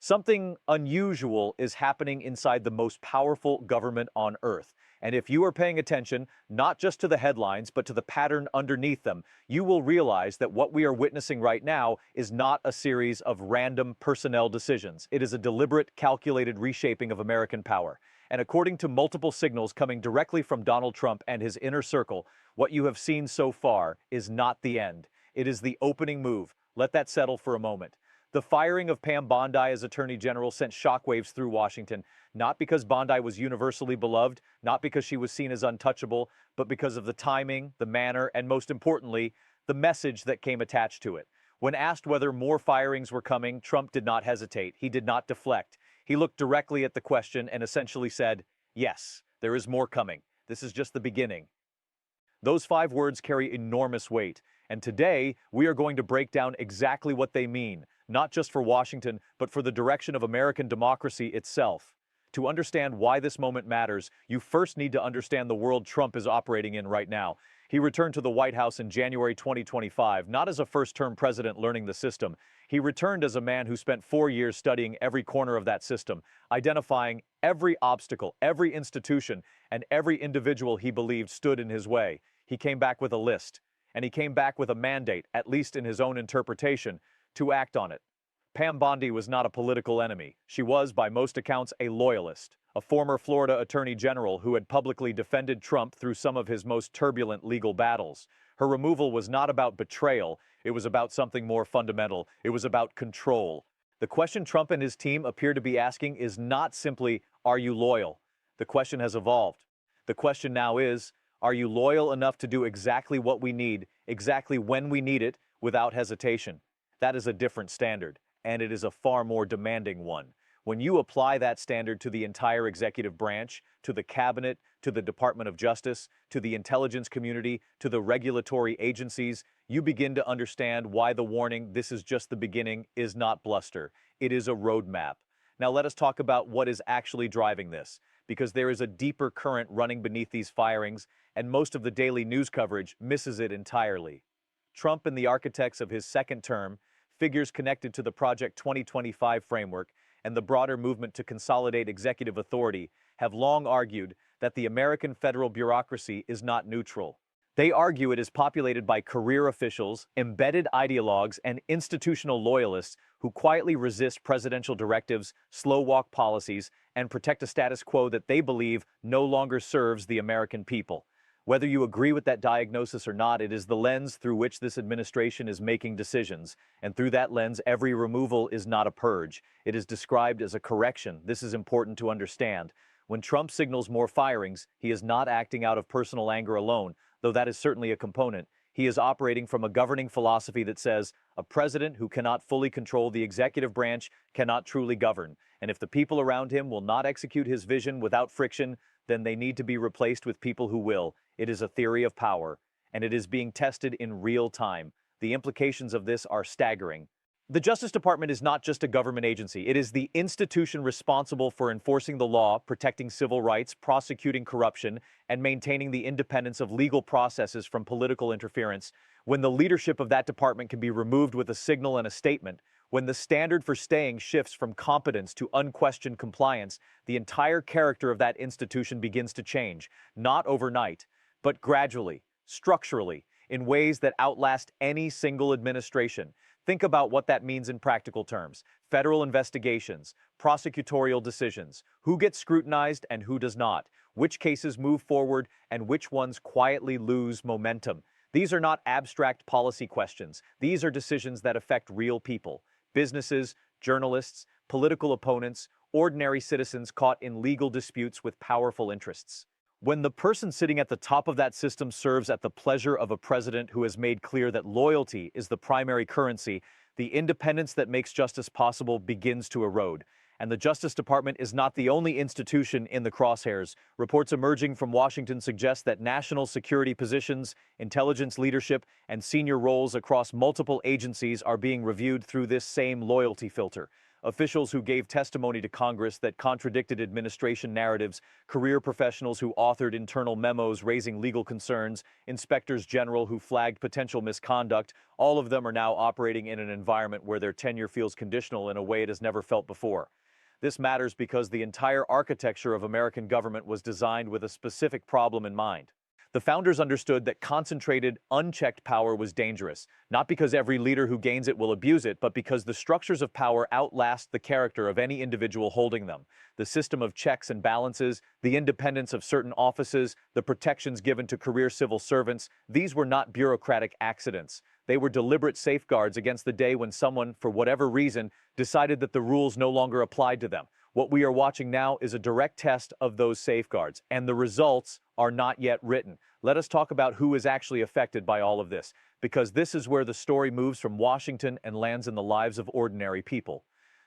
Something unusual is happening inside the most powerful government on earth. And if you are paying attention, not just to the headlines, but to the pattern underneath them, you will realize that what we are witnessing right now is not a series of random personnel decisions. It is a deliberate, calculated reshaping of American power. And according to multiple signals coming directly from Donald Trump and his inner circle, what you have seen so far is not the end. It is the opening move. Let that settle for a moment. The firing of Pam Bondi as Attorney General sent shockwaves through Washington, not because Bondi was universally beloved, not because she was seen as untouchable, but because of the timing, the manner, and most importantly, the message that came attached to it. When asked whether more firings were coming, Trump did not hesitate. He did not deflect. He looked directly at the question and essentially said, "Yes, there is more coming. This is just the beginning." Those 5 words carry enormous weight, and today we are going to break down exactly what they mean, not just for Washington, but for the direction of American democracy itself. To understand why this moment matters, you first need to understand the world Trump is operating in right now. He returned to the White House in January 2025, not as a first-term president learning the system. He returned as a man who spent 4 years studying every corner of that system, identifying every obstacle, every institution, and every individual he believed stood in his way. He came back with a list, and he came back with a mandate, at least in his own interpretation, to act on it. Pam Bondi was not a political enemy. She was, by most accounts, a loyalist, a former Florida Attorney General who had publicly defended Trump through some of his most turbulent legal battles. Her removal was not about betrayal. It was about something more fundamental. It was about control. The question Trump and his team appear to be asking is not simply, "Are you loyal?" The question has evolved. The question now is, are you loyal enough to do exactly what we need, exactly when we need it, without hesitation? That is a different standard, and it is a far more demanding one. When you apply that standard to the entire executive branch, to the cabinet, to the Department of Justice, to the intelligence community, to the regulatory agencies, you begin to understand why the warning, "This is just the beginning," is not bluster. It is a roadmap. Now let us talk about what is actually driving this, because there is a deeper current running beneath these firings, and most of the daily news coverage misses it entirely. Trump and the architects of his second term, figures connected to the Project 2025 framework, and the broader movement to consolidate executive authority have long argued that the American federal bureaucracy is not neutral. They argue it is populated by career officials, embedded ideologues, and institutional loyalists who quietly resist presidential directives, slow-walk policies, and protect a status quo that they believe no longer serves the American people. Whether you agree with that diagnosis or not, it is the lens through which this administration is making decisions. And through that lens, every removal is not a purge. It is described as a correction. This is important to understand. When Trump signals more firings, he is not acting out of personal anger alone, though that is certainly a component. He is operating from a governing philosophy that says, a president who cannot fully control the executive branch cannot truly govern. And if the people around him will not execute his vision without friction, then they need to be replaced with people who will. It is a theory of power, and it is being tested in real time. The implications of this are staggering. The Justice Department is not just a government agency. It is the institution responsible for enforcing the law, protecting civil rights, prosecuting corruption, and maintaining the independence of legal processes from political interference. When the leadership of that department can be removed with a signal and a statement, when the standard for staying shifts from competence to unquestioned compliance, the entire character of that institution begins to change, not overnight, but gradually, structurally, in ways that outlast any single administration. Think about what that means in practical terms. Federal investigations, prosecutorial decisions, who gets scrutinized and who does not, which cases move forward and which ones quietly lose momentum. These are not abstract policy questions. These are decisions that affect real people. Businesses, journalists, political opponents, ordinary citizens caught in legal disputes with powerful interests. When the person sitting at the top of that system serves at the pleasure of a president who has made clear that loyalty is the primary currency, the independence that makes justice possible begins to erode. And the Justice Department is not the only institution in the crosshairs. Reports emerging from Washington suggest that national security positions, intelligence leadership, and senior roles across multiple agencies are being reviewed through this same loyalty filter. Officials who gave testimony to Congress that contradicted administration narratives, career professionals who authored internal memos raising legal concerns, inspectors general who flagged potential misconduct, all of them are now operating in an environment where their tenure feels conditional in a way it has never felt before. This matters because the entire architecture of American government was designed with a specific problem in mind. The founders understood that concentrated, unchecked power was dangerous, not because every leader who gains it will abuse it, but because the structures of power outlast the character of any individual holding them. The system of checks and balances, the independence of certain offices, the protections given to career civil servants, these were not bureaucratic accidents. They were deliberate safeguards against the day when someone, for whatever reason, decided that the rules no longer applied to them. What we are watching now is a direct test of those safeguards, and the results are not yet written. Let us talk about who is actually affected by all of this, because this is where the story moves from Washington and lands in the lives of ordinary people.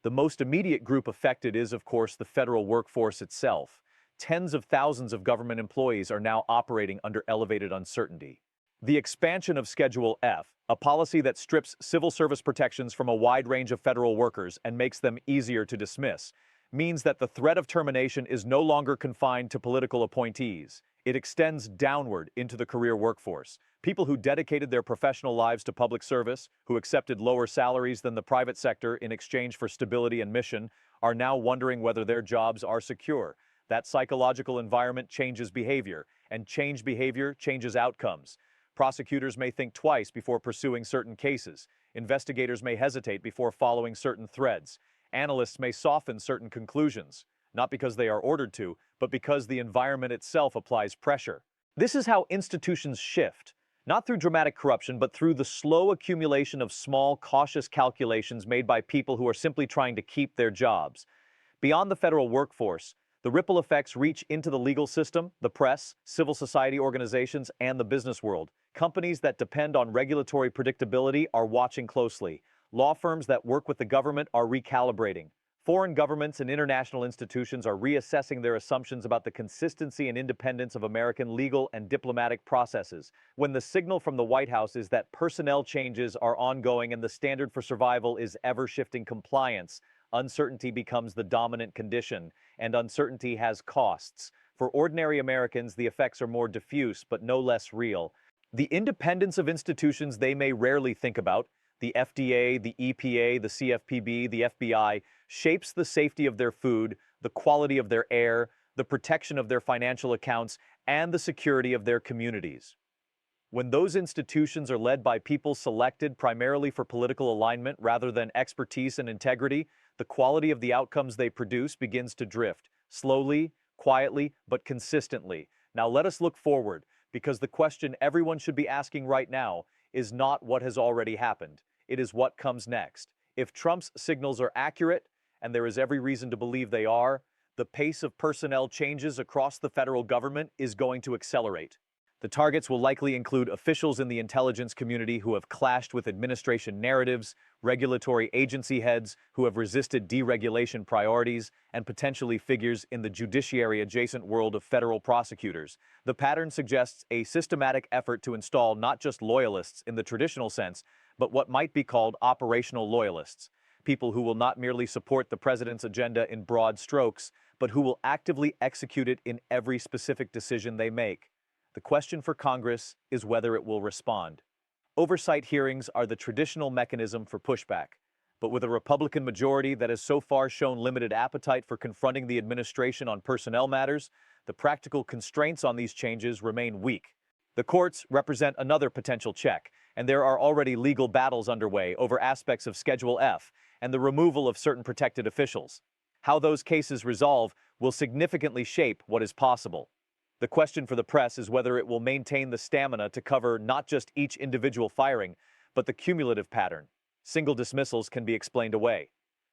The most immediate group affected is, of course, the federal workforce itself. Tens of thousands of government employees are now operating under elevated uncertainty. The expansion of Schedule F, a policy that strips civil service protections from a wide range of federal workers and makes them easier to dismiss, means that the threat of termination is no longer confined to political appointees. It extends downward into the career workforce. People who dedicated their professional lives to public service, who accepted lower salaries than the private sector in exchange for stability and mission, are now wondering whether their jobs are secure. That psychological environment changes behavior, and changed behavior changes outcomes. Prosecutors may think twice before pursuing certain cases. Investigators may hesitate before following certain threads. Analysts may soften certain conclusions, not because they are ordered to, but because the environment itself applies pressure. This is how institutions shift, not through dramatic corruption, but through the slow accumulation of small, cautious calculations made by people who are simply trying to keep their jobs. Beyond the federal workforce, the ripple effects reach into the legal system, the press, civil society organizations, and the business world. Companies that depend on regulatory predictability are watching closely. Law firms that work with the government are recalibrating. Foreign governments and international institutions are reassessing their assumptions about the consistency and independence of American legal and diplomatic processes. When the signal from the White House is that personnel changes are ongoing and the standard for survival is ever-shifting compliance, uncertainty becomes the dominant condition, and uncertainty has costs. For ordinary Americans, the effects are more diffuse but no less real. The independence of institutions they may rarely think about, the FDA, the EPA, the CFPB, the FBI, shapes the safety of their food, the quality of their air, the protection of their financial accounts, and the security of their communities. When those institutions are led by people selected primarily for political alignment rather than expertise and integrity, the quality of the outcomes they produce begins to drift, slowly, quietly, but consistently. Now let us look forward, because the question everyone should be asking right now is not what has already happened. It is what comes next. If Trump's signals are accurate, and there is every reason to believe they are, the pace of personnel changes across the federal government is going to accelerate. The targets will likely include officials in the intelligence community who have clashed with administration narratives, regulatory agency heads who have resisted deregulation priorities, and potentially figures in the judiciary-adjacent world of federal prosecutors. The pattern suggests a systematic effort to install not just loyalists in the traditional sense, but what might be called operational loyalists. People who will not merely support the president's agenda in broad strokes, but who will actively execute it in every specific decision they make. The question for Congress is whether it will respond. Oversight hearings are the traditional mechanism for pushback, but with a Republican majority that has so far shown limited appetite for confronting the administration on personnel matters, the practical constraints on these changes remain weak. The courts represent another potential check, and there are already legal battles underway over aspects of Schedule F and the removal of certain protected officials. How those cases resolve will significantly shape what is possible. The question for the press is whether it will maintain the stamina to cover not just each individual firing, but the cumulative pattern. Single dismissals can be explained away.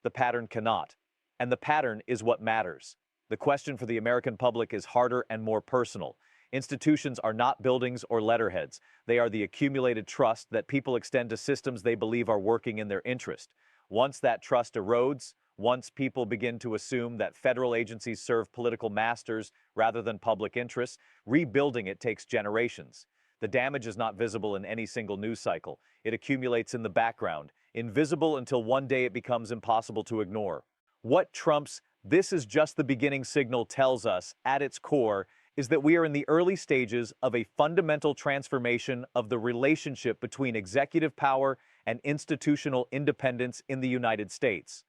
The pattern cannot. And the pattern is what matters. The question for the American public is harder and more personal. Institutions are not buildings or letterheads. They are the accumulated trust that people extend to systems they believe are working in their interest. Once that trust erodes, once people begin to assume that federal agencies serve political masters rather than public interests, rebuilding it takes generations. The damage is not visible in any single news cycle. It accumulates in the background, invisible until one day it becomes impossible to ignore. What Trump's "this is just the beginning" signal tells us, at its core, is that we are in the early stages of a fundamental transformation of the relationship between executive power and institutional independence in the United States.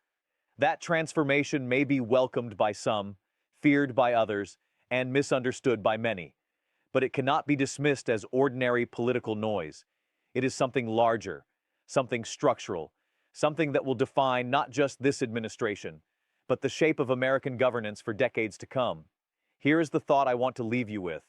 That transformation may be welcomed by some, feared by others, and misunderstood by many. But it cannot be dismissed as ordinary political noise. It is something larger, something structural, something that will define not just this administration, but the shape of American governance for decades to come. Here is the thought I want to leave you with.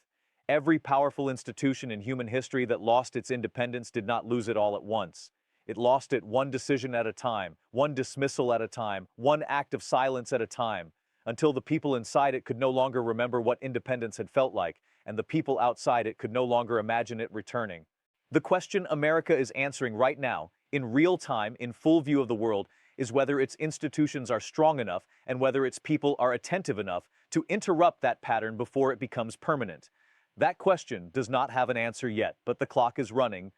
Every powerful institution in human history that lost its independence did not lose it all at once. It lost it one decision at a time, one dismissal at a time, one act of silence at a time, until the people inside it could no longer remember what independence had felt like, and the people outside it could no longer imagine it returning. The question America is answering right now, in real time, in full view of the world, is whether its institutions are strong enough and whether its people are attentive enough to interrupt that pattern before it becomes permanent. That question does not have an answer yet, but the clock is running,